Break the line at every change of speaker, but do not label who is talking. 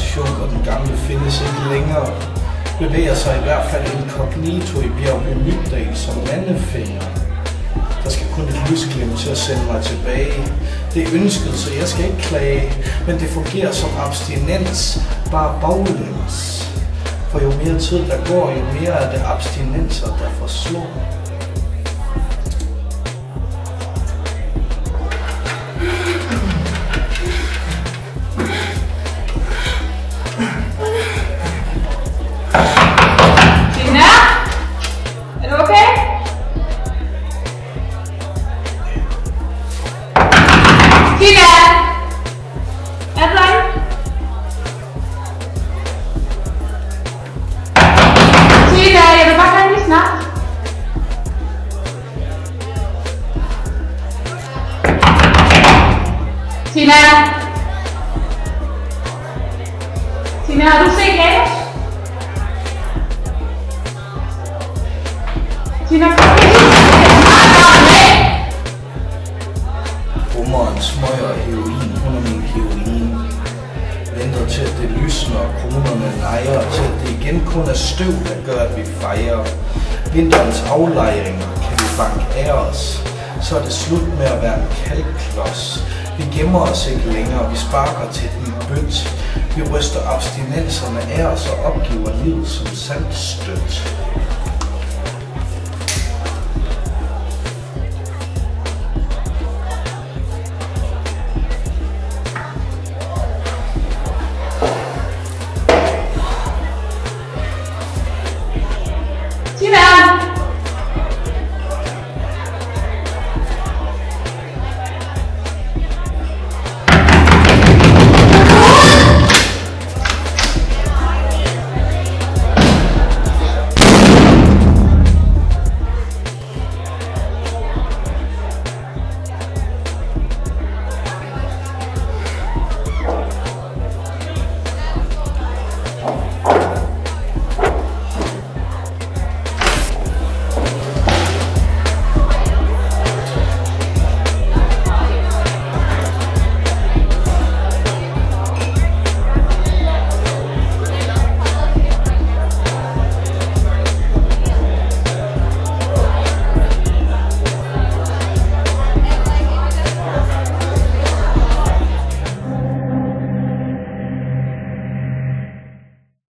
generation, og den gamle findes ikke længere. Bevæger sig i hvert fald inkognito i bjerget Mygdal som mandefinger. Der skal kun et lysglimt til at sende mig tilbage. Det er ønsket, så jeg skal ikke klage, men det fungerer som abstinens, bare baglæns. For jo mere tid der går, jo mere er det abstinenser, der forslår.
Tina! Tina, har du set Gabos? Tina, kom med!
Rummeren smøger heroin, hun er min heroin. Venter til at det lysner, og kronerne leger, til at det igen kun er støv, der gør at vi fejrer. Vinterens aflejringer kan vi banke af os, så er det slut med at være en kalkklods. Vi gemmer os ikke længere, vi sparker til den bødt. Vi ryster abstinenserne af os og opgiver livet som saltstødt.